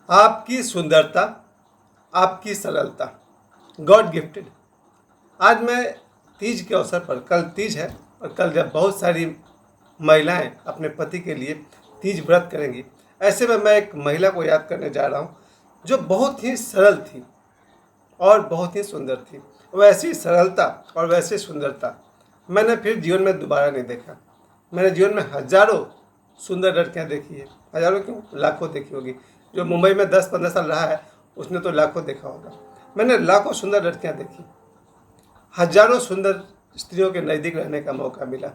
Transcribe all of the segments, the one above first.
आपकी सुंदरता, आपकी सरलता, गॉड गिफ्टेड। आज मैं तीज के अवसर पर, कल तीज है और कल जब बहुत सारी महिलाएं अपने पति के लिए तीज व्रत करेंगी, ऐसे में मैं एक महिला को याद करने जा रहा हूँ जो बहुत ही सरल थी और बहुत ही सुंदर थी। वैसी सरलता और वैसी सुंदरता मैंने फिर जीवन में दोबारा नहीं देखा। मैंने जीवन में हजारों सुंदर लड़कियां देखी है, हजारों क्यों, लाखों देखी होगी। जो मुंबई में 10-15 साल रहा है उसने तो लाखों देखा होगा। मैंने लाखों सुंदर लड़कियां देखी, हजारों सुंदर स्त्रियों के नज़दीक रहने का मौका मिला,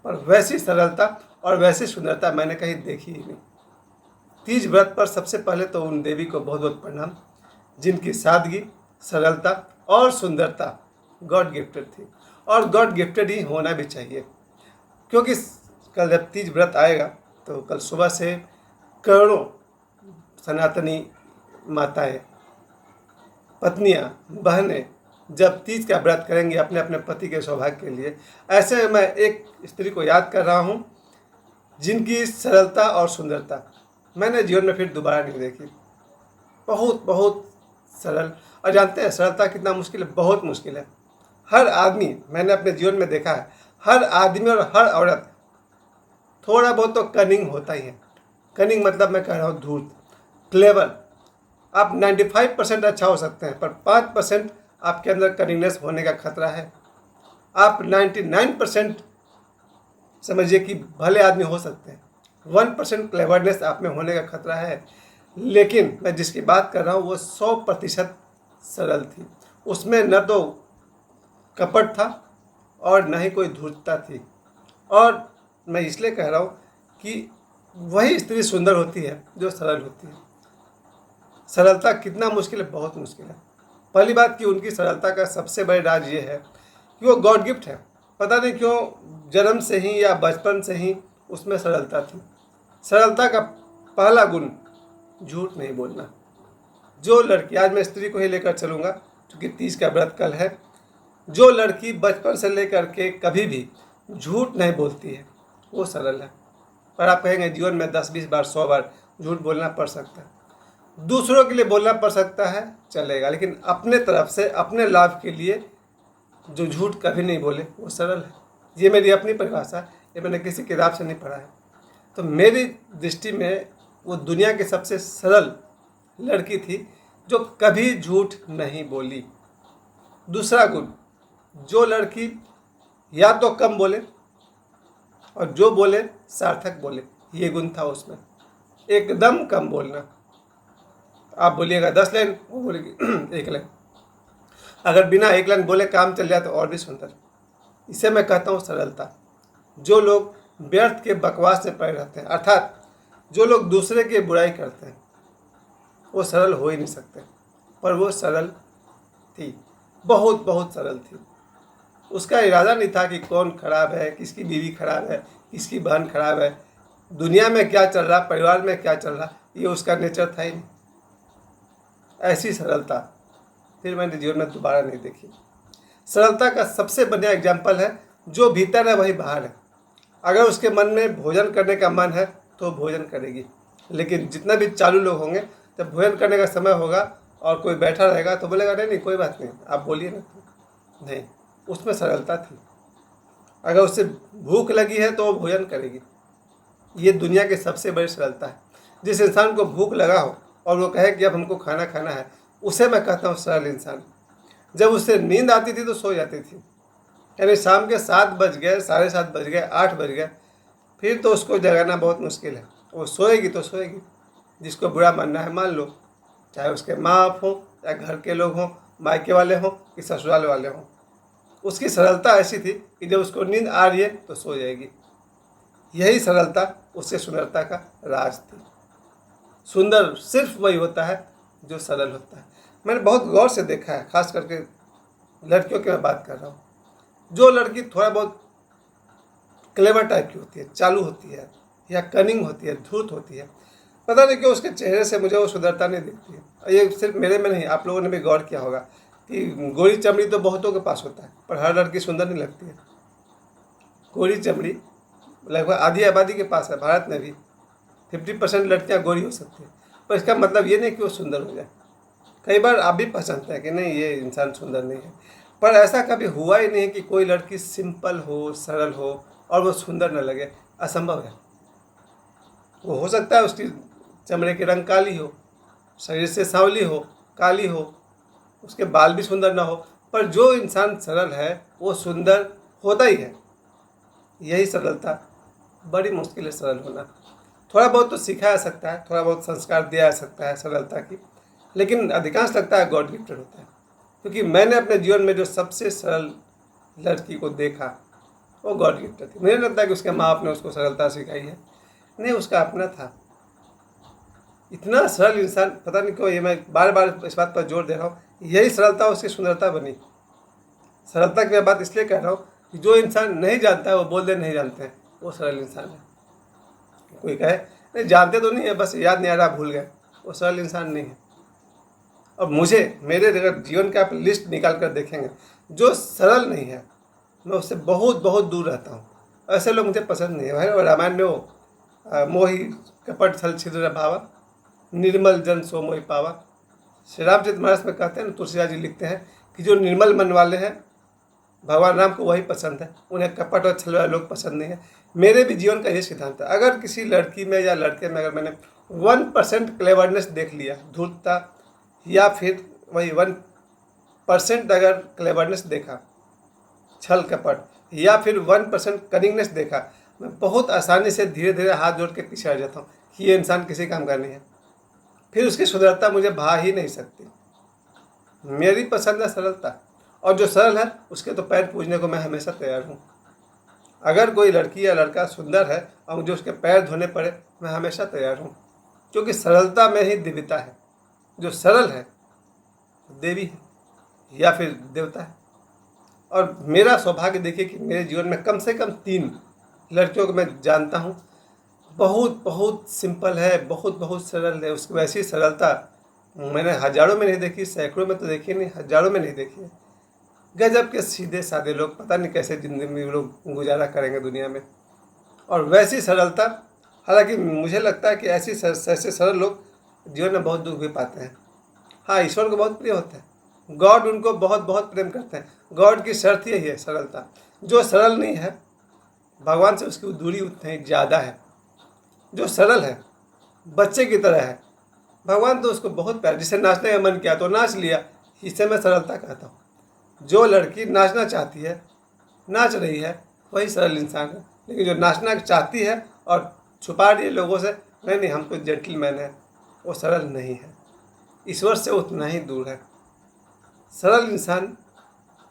पर वैसी सरलता और वैसी सुंदरता मैंने कहीं देखी ही नहीं। तीज व्रत पर सबसे पहले तो उन देवी को बहुत बहुत प्रणाम जिनकी सादगी, सरलता और सुंदरता गॉड गिफ्टेड थी, और गॉड गिफ्टेड ही होना भी चाहिए। क्योंकि कल जब तीज व्रत आएगा तो कल सुबह से करोड़ों सनातनी माताएं, पत्नियां, बहनें जब तीज का व्रत करेंगी अपने अपने पति के सौभाग्य के लिए, ऐसे में मैं एक स्त्री को याद कर रहा हूँ जिनकी सरलता और सुंदरता मैंने जीवन में फिर दोबारा नहीं देखी। बहुत बहुत सरल। और जानते हैं सरलता कितना मुश्किल है? बहुत मुश्किल है। हर आदमी, मैंने अपने जीवन में देखा है, हर आदमी और हर औरत थोड़ा बहुत तो कनिंग होता ही है। कनिंग मतलब मैं कह रहा हूँ धूर्त, क्लेवर। आप 95% अच्छा हो सकते हैं, पर 5% आपके अंदर कनिंगनेस होने का खतरा है। आप 99% समझिए कि भले आदमी हो सकते हैं, 1% क्लेवरनेस आप में होने का खतरा है। लेकिन मैं जिसकी बात कर रहा हूँ वो 100% सरल थी। उसमें न तो कपट था और न ही कोई धूर्तता थी। और मैं इसलिए कह रहा हूँ कि वही स्त्री सुंदर होती है जो सरल होती है। सरलता कितना मुश्किल है? बहुत मुश्किल है। पहली बात कि उनकी सरलता का सबसे बड़ा राज ये है कि वो गॉड गिफ्ट है। पता नहीं क्यों जन्म से ही या बचपन से ही उसमें सरलता थी। सरलता का पहला गुण झूठ नहीं बोलना। जो लड़की, आज मैं स्त्री को ही लेकर चलूँगा क्योंकि तीज का व्रत कल है, जो लड़की बचपन से लेकर के कभी भी झूठ नहीं बोलती है वो सरल है। पर आप कहेंगे जीवन में 10-20 बार, 100 बार झूठ बोलना पड़ सकता है, दूसरों के लिए बोलना पड़ सकता है, चलेगा, लेकिन अपने तरफ से अपने लाभ के लिए जो झूठ कभी नहीं बोले वो सरल है। ये मेरी अपनी परिभाषा है, ये मैंने किसी किताब से नहीं पढ़ा है। तो मेरी दृष्टि में वो दुनिया की सबसे सरल लड़की थी जो कभी झूठ नहीं बोली। दूसरा गुण, जो लड़की या तो कम बोले और जो बोले सार्थक बोले, ये गुण था उसमें। एकदम कम बोलना। आप बोलिएगा 10 लाइन, वो बोलेगी 1 लाइन। अगर बिना 1 लाइन बोले काम चल जाए तो और भी सुंदर। इसे मैं कहता हूँ सरलता। जो लोग व्यर्थ के बकवास में पड़े रहते हैं, अर्थात जो लोग दूसरे की बुराई करते हैं, वो सरल हो ही नहीं सकते। पर वो सरल थी, बहुत बहुत सरल थी। उसका इरादा नहीं था कि कौन खराब है, किसकी बीवी खराब है, किसकी बहन खराब है, दुनिया में क्या चल रहा, परिवार में क्या चल रहा, ये उसका नेचर था ही नहीं। ऐसी सरलता फिर मैंने जीवन में दोबारा नहीं देखी। सरलता का सबसे बढ़िया एग्जाम्पल है जो भीतर है वही बाहर है। अगर उसके मन में भोजन करने का मन है तो भोजन करेगी, लेकिन जितना भी चालू लोग होंगे, जब भोजन करने का समय होगा और कोई बैठा रहेगा तो बोलेगा नहीं नहीं कोई बात नहीं, आप बोलिए ना। नहीं, उसमें सरलता थी। अगर उससे भूख लगी है तो वो भोजन करेगी। ये दुनिया की सबसे बड़ी सरलता है। जिस इंसान को भूख लगा हो और वो कहे कि अब हमको खाना खाना है, उसे मैं कहता हूँ सरल इंसान। जब उससे नींद आती थी तो सो जाती थी, यानी शाम के 7 बज गए, 7:30 बज गए, 8 बज गए, फिर तो उसको जगाना बहुत मुश्किल है। वो सोएगी तो सोएगी, जिसको बुरा मानना है मान लो, चाहे उसके माँ बाप हों या घर के लोग हों, मायके वाले हों कि ससुराल वाले हों। उसकी सरलता ऐसी थी कि जब उसको नींद आ रही है तो सो जाएगी। यही सरलता उससे सुंदरता का राज थी। सुंदर सिर्फ वही होता है जो सरल होता है। मैंने बहुत गौर से देखा है, खास करके लड़कियों की मैं बात कर रहा हूँ। जो लड़की थोड़ा बहुत क्लेवर टाइप की होती है, चालू होती है या कनिंग होती है, धूर्त होती है, पता नहीं क्यों उसके चेहरे से मुझे वो सुंदरता नहीं दिखती है। ये सिर्फ मेरे में नहीं, आप लोगों ने भी गौर किया होगा कि गोरी चमड़ी तो बहुतों के पास होता है, पर हर लड़की सुंदर नहीं लगती है। गोरी चमड़ी लगभग आधी आबादी के पास है, भारत में भी 50% लड़कियां गोरी हो सकती हैं, पर इसका मतलब ये नहीं कि वो सुंदर हो जाए। कई बार आप भी पहचानते हैं कि नहीं ये इंसान सुंदर नहीं है, पर ऐसा कभी हुआ ही नहीं कि कोई लड़की सिंपल हो, सरल हो और वो सुंदर न लगे। असंभव है। वो हो सकता है उसकी चमड़े की रंग काली हो, शरीर से सांवली हो, काली हो, उसके बाल भी सुंदर ना हो, पर जो इंसान सरल है वो सुंदर होता ही है। यही सरलता। बड़ी मुश्किल है सरल होना। थोड़ा बहुत तो सीखा जा सकता है, थोड़ा बहुत संस्कार दिया जा सकता है सरलता की, लेकिन अधिकांश लगता है गॉड गिफ्टेड होता है। क्योंकि मैंने अपने जीवन में जो सबसे सरल लड़की को देखा वो गॉड गिफ्टेड थी। मुझे लगता है कि उसके माँ बाप ने उसको सरलता सिखाई है, नहीं उसका अपना था। इतना सरल इंसान, पता नहीं क्यों ये मैं बार बार इस बात पर जोर दे रहा हूँ, यही सरलता उसकी सुंदरता बनी। सरलता की मैं बात इसलिए कह रहा हूँ कि जो इंसान नहीं जानता है वो बोल दे नहीं जानते हैं, वो सरल इंसान है। कोई कहे नहीं जानते तो नहीं है, बस याद नहीं आ रहा, भूल गए, वो सरल इंसान नहीं है। और मेरे अगर जीवन का आप लिस्ट निकाल कर देखेंगे, जो सरल नहीं है मैं उससे बहुत बहुत दूर रहता हूँ। ऐसे लोग मुझे पसंद नहीं है भाई। और रामायण में वो मोहि कपट छल छिद्र भावा, निर्मल जन सो मोहि पावा। श्री रामचरितमानस में कहते हैं ना, तुलसीदास जी लिखते हैं कि जो निर्मल मन वाले हैं भगवान राम को वही पसंद है, उन्हें कपट और छल वाले लोग पसंद नहीं है। मेरे भी जीवन का ये सिद्धांत है, अगर किसी लड़की में या लड़के में अगर मैंने 1% क्लेवरनेस देख लिया, धूर्तता, या फिर वही 1% अगर क्लेवरनेस देखा, छल कपट, या फिर 1% कनिंगनेस देखा, मैं बहुत आसानी से धीरे धीरे हाथ जोड़ के पीछे हट जाता हूँ कि ये इंसान किसी काम का नहीं है। फिर उसकी सुंदरता मुझे भा ही नहीं सकती। मेरी पसंद है सरलता, और जो सरल है उसके तो पैर पूजने को मैं हमेशा तैयार हूँ। अगर कोई लड़की या लड़का सुंदर है और मुझे उसके पैर धोने पड़े, मैं हमेशा तैयार हूँ, क्योंकि सरलता में ही दिव्यता है। जो सरल है देवी है या फिर देवता है। और मेरा सौभाग्य देखिए कि मेरे जीवन में कम से कम 3 लड़कियों को मैं जानता हूँ। बहुत बहुत सिंपल है, बहुत बहुत सरल है। उसकी वैसी सरलता मैंने हज़ारों में नहीं देखी, सैकड़ों में तो देखी नहीं, हज़ारों में नहीं देखी है। गजब के सीधे साधे लोग, पता नहीं कैसे ज़िंदगी में लोग गुजारा करेंगे दुनिया में। और वैसी सरलता, हालांकि मुझे लगता है कि ऐसे सरल लोग जीवन में बहुत दुख भी पाते हैं। हाँ, ईश्वर को बहुत प्रिय होते हैं, गॉड उनको बहुत बहुत प्रेम करते हैं। गॉड की शर्त यही है सरलता। जो सरल नहीं है भगवान से उसकी दूरी उतनी ज़्यादा है। जो सरल है बच्चे की तरह है, भगवान तो उसको बहुत प्यार, जिसे नाचने का मन किया तो नाच लिया, इसे मैं सरलता कहता हूँ। जो लड़की नाचना चाहती है, नाच रही है, वही सरल इंसान है। लेकिन जो नाचना चाहती है और छुपा रही है लोगों से, नहीं नहीं हम तो जेंटलमैन है, वो सरल नहीं है, ईश्वर से उतना ही दूर है। सरल इंसान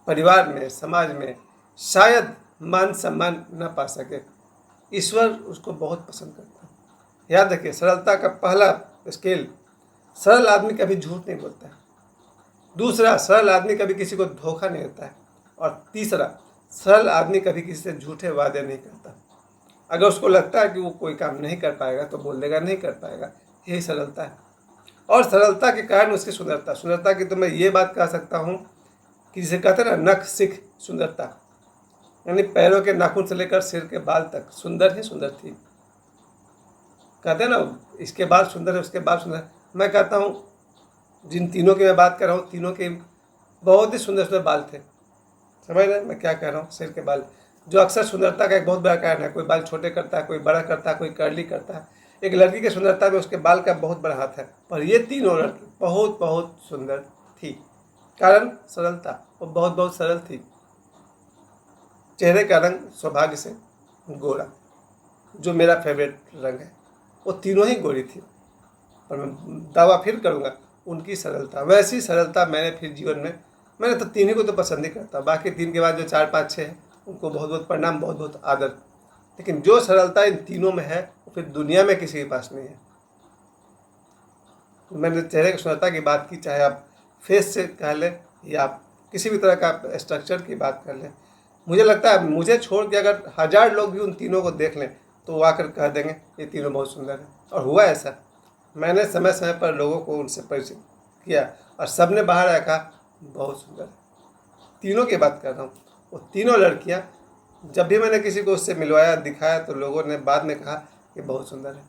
परिवार में, समाज में शायद मान सम्मान न पा सके, ईश्वर उसको बहुत पसंद करता है। याद रखिए, सरलता का पहला स्केल, सरल आदमी कभी झूठ नहीं बोलता है। दूसरा, सरल आदमी कभी किसी को धोखा नहीं देता है। और तीसरा, सरल आदमी कभी किसी से झूठे वादे नहीं करता। अगर उसको लगता है कि वो कोई काम नहीं कर पाएगा तो बोल देगा नहीं कर पाएगा। यही सरलता है। और सरलता के कारण उसकी सुंदरता की तो मैं ये बात कह सकता हूँ कि जिसे कहते हैं ना, नख सिख सुंदरता, यानी पैरों के नाखून से लेकर सिर के बाल तक सुंदर ही सुंदर थी। कहते हैं ना, इसके बाल सुंदर है, उसके बाल सुंदर है। मैं कहता हूँ जिन तीनों की मैं बात कर रहा हूँ, तीनों के बहुत ही सुंदर सुंदर बाल थे। समझ रहे हैं मैं क्या कह रहा हूँ? सिर के बाल, जो अक्सर सुंदरता का एक बहुत बड़ा कारण है। कोई बाल छोटे करता है, कोई बड़ा करता है, कोई कर्ली करता है। एक लड़की की सुंदरता में उसके बाल का बहुत बड़ा हाथ है। पर ये तीनों लड़की बहुत बहुत सुंदर थी। कारण सरलता, वो बहुत बहुत सरल थी। चेहरे का रंग सौभाग्य से गोरा, जो मेरा फेवरेट रंग है, वो तीनों ही गोरी थी। और मैं दावा फिर करूँगा, उनकी सरलता, वैसी सरलता मैंने फिर जीवन में, मैंने तो 3 ही को तो पसंद ही करता, बाकी 3 के बाद जो 4, 5, 6 है उनको बहुत बहुत प्रणाम, बहुत बहुत आदर। लेकिन जो सरलता इन तीनों में है वो फिर दुनिया में किसी के पास नहीं है। मैंने चेहरे की सुंदरता की बात की, चाहे आप फेस से कह लें या आप किसी भी तरह का स्ट्रक्चर की बात कर लें। मुझे लगता है मुझे छोड़ के अगर 1000 लोग भी उन तीनों को देख लें तो वो आकर कह देंगे ये तीनों बहुत सुंदर हैं। और हुआ ऐसा, मैंने समय समय पर लोगों को उनसे परिचित किया और सब ने बाहर आया कहा बहुत सुंदर है। तीनों की बात कर रहा हूँ। वो तीनों लड़कियाँ, जब भी मैंने किसी को उससे मिलवाया, दिखाया, तो लोगों ने बाद में कहा कि बहुत सुंदर है।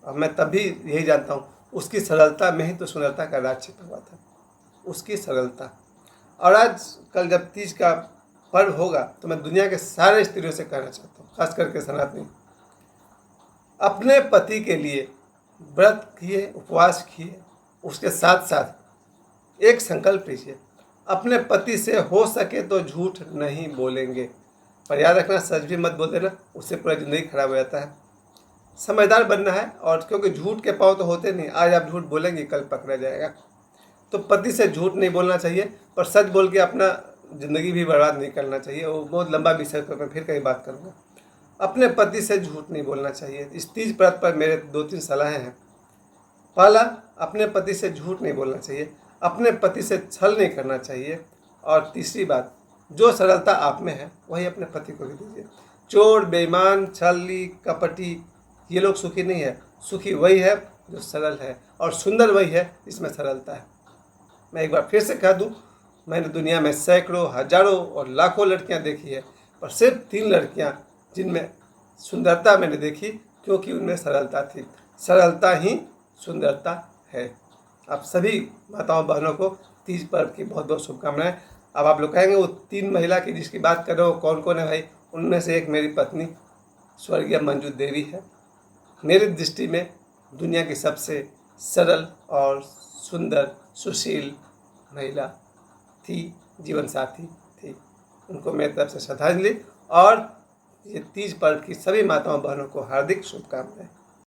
और मैं तब भी यही जानता हूँ उसकी सरलता में ही तो सुंदरता का राज छिपा हुआ था, उसकी सरलता। और आज कल जब तीज का पर्व होगा तो मैं दुनिया के सारे स्त्रियों से कहना चाहता हूँ, खास करके सनातनी, अपने पति के लिए व्रत किए, उपवास किए, उसके साथ साथ एक संकल्प लीजिए, अपने पति से हो सके तो झूठ नहीं बोलेंगे। पर याद रखना, सच भी मत बोल देना, उससे पूरा ज़िंदगी खराब हो जाता है। समझदार बनना है, और क्योंकि झूठ के पाँव तो होते नहीं, आज आप झूठ बोलेंगे कल पकड़ा जाएगा। तो पति से झूठ नहीं बोलना चाहिए, पर सच बोल के अपना ज़िंदगी भी बर्बाद नहीं करना चाहिए। वो बहुत लंबा विषय पर मैं फिर कहीं बात करूँगा। अपने पति से झूठ नहीं बोलना चाहिए। इस तीज व्रत पर मेरे 2-3 सलाहें हैं। पहला, अपने पति से झूठ नहीं बोलना चाहिए, अपने पति से छल नहीं करना चाहिए। और तीसरी बात, जो सरलता आप में है वही अपने पति को भी दीजिए। चोर, बेईमान, छली, कपटी ये लोग सुखी नहीं है। सुखी वही है जो सरल है, और सुंदर वही है जिसमें सरलता है। मैं एक बार फिर से कह दूं, मैंने दुनिया में सैकड़ों, हजारों और लाखों लड़कियां देखी है, पर सिर्फ 3 लड़कियां जिनमें सुंदरता मैंने देखी, क्योंकि उनमें सरलता थी। सरलता ही सुंदरता है। आप सभी माताओं बहनों को तीज पर्व की बहुत बहुत शुभकामनाएं। अब आप लोग कहेंगे वो 3 महिला की जिसकी बात कर रहे हो कौन कौन है भाई? उनमें से एक मेरी पत्नी स्वर्गीय मंजू देवी है। मेरी दृष्टि में दुनिया की सबसे सरल और सुंदर, सुशील महिला थी, जीवन साथी थी। उनको मेरी तरफ से श्रद्धांजलि, और ये तीज पर्व की सभी माताओं बहनों को हार्दिक शुभकामनाएं।